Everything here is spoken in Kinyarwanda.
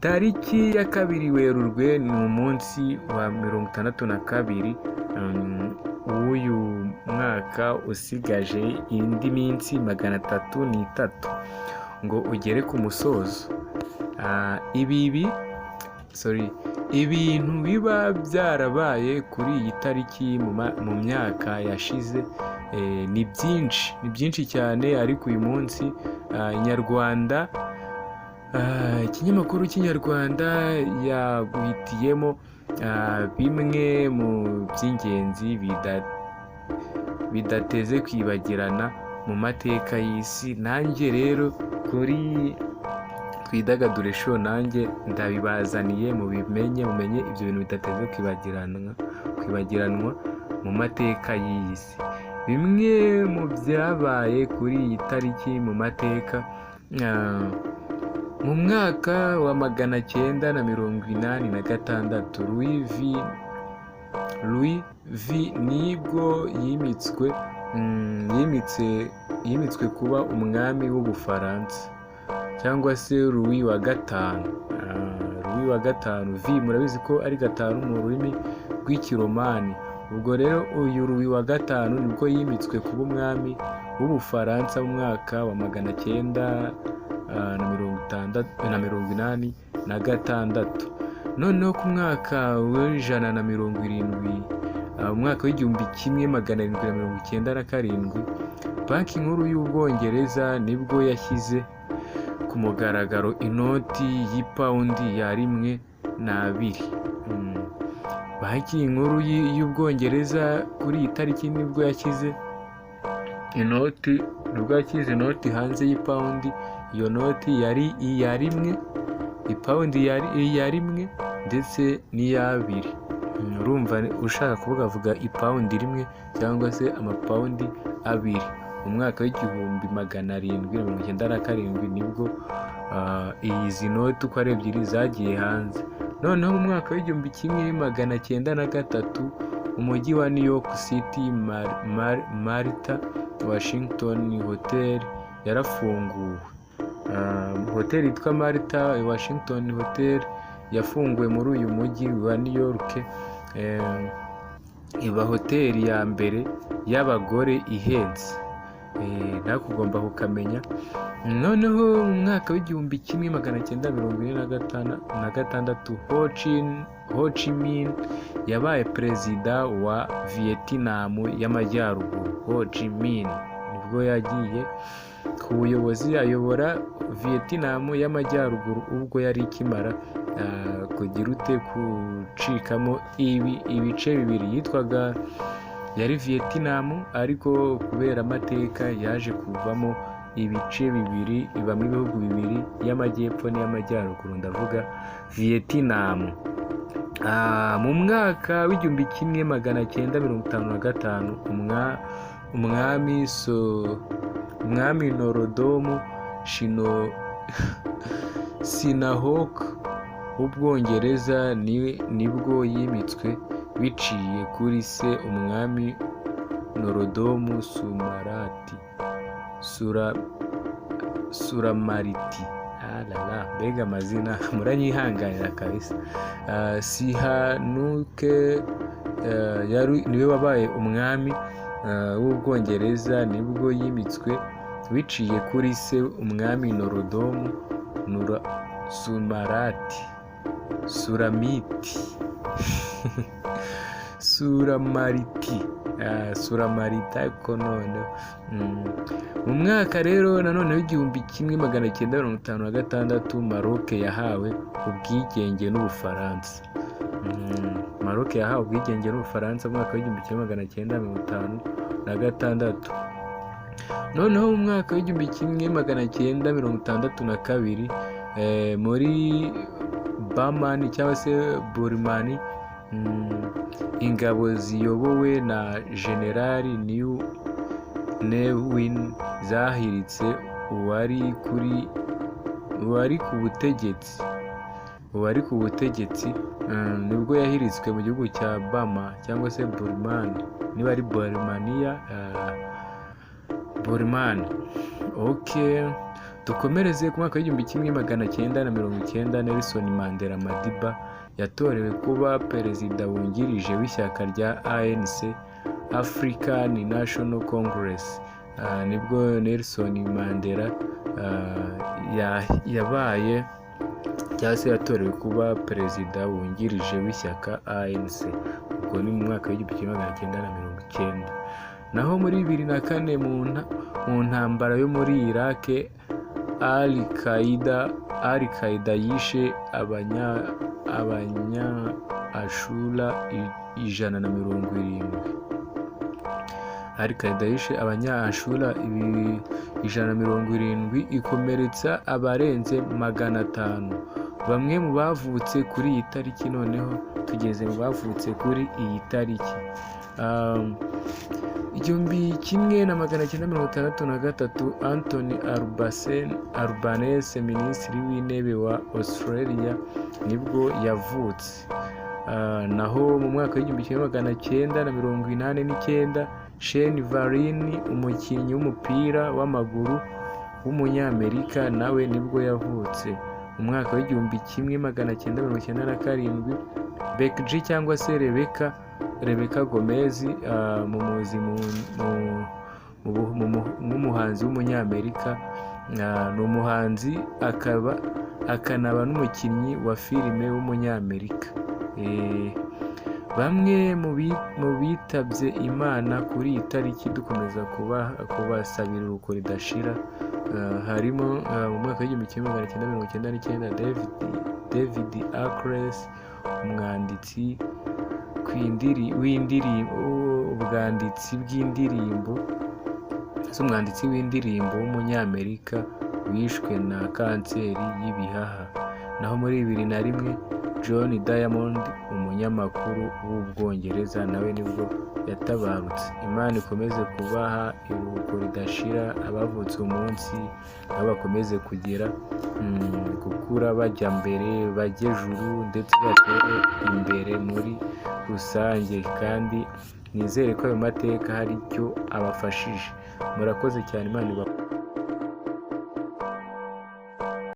Tariki ya 2 Werurwe ni umunsi wa 62 w'uyu mwaka usigaje indi minsi 303 ngo ugere ku musozo. Ibintu biba byarabaye kuri iyi tariki mu myaka yashize ni byinshi cyane, ariko uyu munsi Inyarwanda, ikinyamakuru cy'inyarwanda yaguhitiyemo bimwe mu by'ingenzi bidateze kwibagirana mu mateka y'isi. Nanjye rero kuri Twidagadure Show nanjye ndabibazaniye, mumenye ibyo bintu bidateze kwibagiranwa mu mateka y'isi. Bimwe mu byabaye kuri iyi tariki mu mateka: mu mwaka wa 986 Louis V nibwo yimitswe kuba umwami w'Ubufaransa, cyangwa se Louis wa gatanu. V murabizi ko ari gatanu mu rurimi rw'Ikiromani. Ubwo rero uyu Louis wa gatanu nibwo yimitswe kuba umwami w'Ubufaransa mu mwaka wa 986. Noneho ku mwaka w'170, umwaka w'1797, banki nkuru y'Ubwongereza nibwo yashyize ku mugaragaro inoti y'ipawundi ya 1 na 2. Banki nkuru y'Ubwongereza kuri iyi tariki nibwo yashyize inoti hanze y'ipawundi. Iyo noti yari iya 1, ipawundi yari iya 1 ndetse n'iya 2. Urumva ushaka kuvuga ipawundi 1 cyangwa se amapawundi 2. Mu mwaka w'1797 nibwo izi noti uko ari ebyiri zagiye hanze. Noneho mu mwaka w'1903 umujyi wa New York City, Martha Washington Hotel yarafunguwe. Hoteli yitwa Martha Washington Hotel yafunguwe muri uyu mujyi wa New York. Iba hoteli ya mbere y'abagore ihenze, nakugomba kukamenya. Noneho mu mwaka w'1946 Ho Chi Minh yabaye perezida wa Vietnam y'Amajyaruguru. Ho Chi Minh nibwo yagiye ku buyobozi ayobora Vietnam y'Amajyaruguru, ubwo yari ikimara gucikamo ibice bibiri. Yari Vietnam, ariko kubera amateka yaje kuvamo ibice bibiri, ibamo ibihugu bibiri, y'Amajyepfo n'iy'Amajyaruguru, ndavuga Vietnam. Mu mwaka w'1955 umwami Norodom Sihanouk w'Ubwongereza nibwo yimitswe biciye kuri se, umwami Norodom Suramariti. Mbega amazina muranyihanganira kabisa. Sihanouk niwe wabaye umwami w'Ubwongereza, nibwo yimitswe biciye kuri se, umwami Norodom Suramariti ariko none. Mu mwaka rero nanone w'1956 Maroc yahawe ubwigenge n'Ubufaransa. Maroc yahawe ubwigenge n'Ubufaransa mu mwaka w'1956. Noneho mu mwaka w'1962 muri Bamani cyangwa se Burmani, ingabo ziyobowe na Generali Nguyen zahiritse uwari ku butegetsi. Nibwo yahiritswe mu gihugu cya Bama cyangwa se Burmani, niba ari Burmania. Dukomereze ku mwaka w'igihumbi kimwe magana cyenda na mirongo icyenda, Nelson Mandela Madiba yatorewe kuba perezida wungirije w'ishyaka rya ANC, African National Congress. Nibwo Nelson Mandela yabaye cyangwa se yatorewe kuba perezida wungirije w'ishyaka ANC. Ubwo ni mu mwaka w'igihumbi kimwe magana cyenda na mirongo icyenda. Naho muri 2004 mu ntambara yo muri Iraq, Al-Qaeda yishe abanya-Ashura 170. Al-Qaeda yishe abanya-Ashura 170 ikomeretsa abarenze 500. Bamwe mu bavutse kuri iyi tariki, noneho tugeze mu bavutse kuri iyi tariki. 1963, Anthony Albanese, minisitiri w'intebe wa Australia nibwo yavutse. Naho mu mwaka w'igihumbi kimwe magana cyenda na mirongo inani n'icyenda, Shane Vereen, umukinnyi w'umupira w'amaguru w'umunyamerika, nawe nibwo yavutse. Mu mwaka w'igihumbi kimwe magana cyenda mirongo icyenda na karindwi, Becky G cyangwa se Rebecca Gomez, nk'umuhanzi w'umunyamerika, ni umuhanzi akanaba n'umukinnyi wa filime w'umunyamerika. Bamwe mu bitabye Imana kuri iyi tariki dukomeza kubasabira uruko ridashira, harimo mu mwaka w'igihumbi kimwe magana cyenda mirongo icyenda n'icyenda, David Arquez, umwanditsi umwanditsi w'indirimbo w'umunyamerika wishwe na kanseri y'ibihaha. Naho muri 2001, John Diamond, umunyamakuru w'Ubwongereza, nawe nibwo yatabarutse. Imana ikomeze kubaha iruhuko ridashira abavutse umunsi, nabo bakomeze kugira gukura bajya mbere, bajye juru, ndetse batere imbere muri rusange, kandi nizere ko ayo mateka hari icyo abafashije. Murakoze cyane, Imana ibahe.